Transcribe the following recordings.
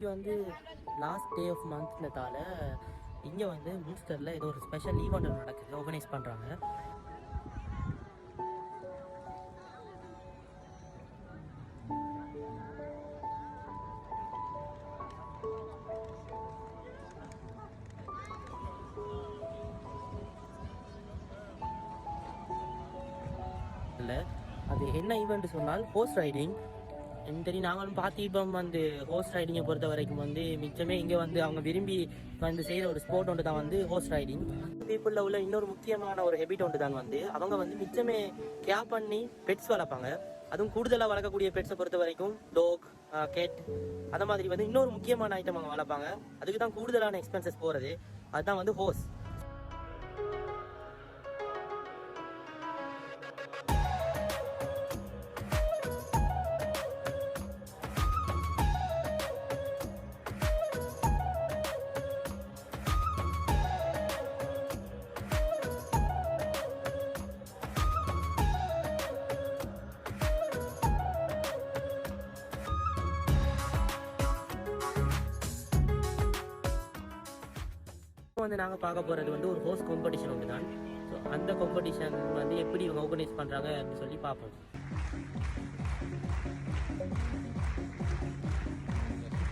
இது வந்து last day of மந்த்னதால இங்கே வந்து மூன்ஸ்டரில் ஏதோ ஒரு ஸ்பெஷல் ஈவெண்ட் நடக்குது, ஆர்கனைஸ் பண்ணுறாங்க. இல்லை, அது என்ன ஈவெண்ட் சொன்னால் ஹோர்ஸ் ரைடிங். தெரியும், நாங்களும் பார்த்திப்போம். வந்து ஹோர்ஸ் ரைடிங்கை பொறுத்த வரைக்கும் வந்து மிச்சமே இங்கே வந்து அவங்க விரும்பி வந்து செய்கிற ஒரு ஸ்போர்ட் ஒன்று தான் வந்து ஹோர்ஸ் ரைடிங். பீப்புளில் உள்ள இன்னொரு முக்கியமான ஒரு ஹெபிட் ஒன்று தான் வந்து அவங்க வந்து மிச்சமே கேர் பண்ணி பெட்ஸ் வளர்ப்பாங்க. அதுவும் கூடுதலாக வளர்க்கக்கூடிய பெட்ஸை பொறுத்த வரைக்கும் டாக், கேட், அந்த மாதிரி வந்து இன்னொரு முக்கியமான ஐட்டம் அவங்க வளர்ப்பாங்க. அதுக்கு தான் கூடுதலான எக்ஸ்பென்சஸ் போகிறது. அதுதான் வந்து ஹோர்ஸ். வந்து நாங்கள் பார்க்க போகிறது வந்து ஒரு ஹோர்ஸ் காம்படிஷன் ஒன்று தான். ஸோ அந்த காம்படிஷன் வந்து எப்படி இவங்க ஆர்கனைஸ் பண்ணுறாங்க அப்படின்னு சொல்லி பார்ப்போம்.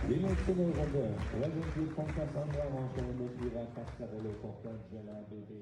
Direzione Robert, raggiunti il Cassandra, manca un motivo a Cascarello con Angela Bebe.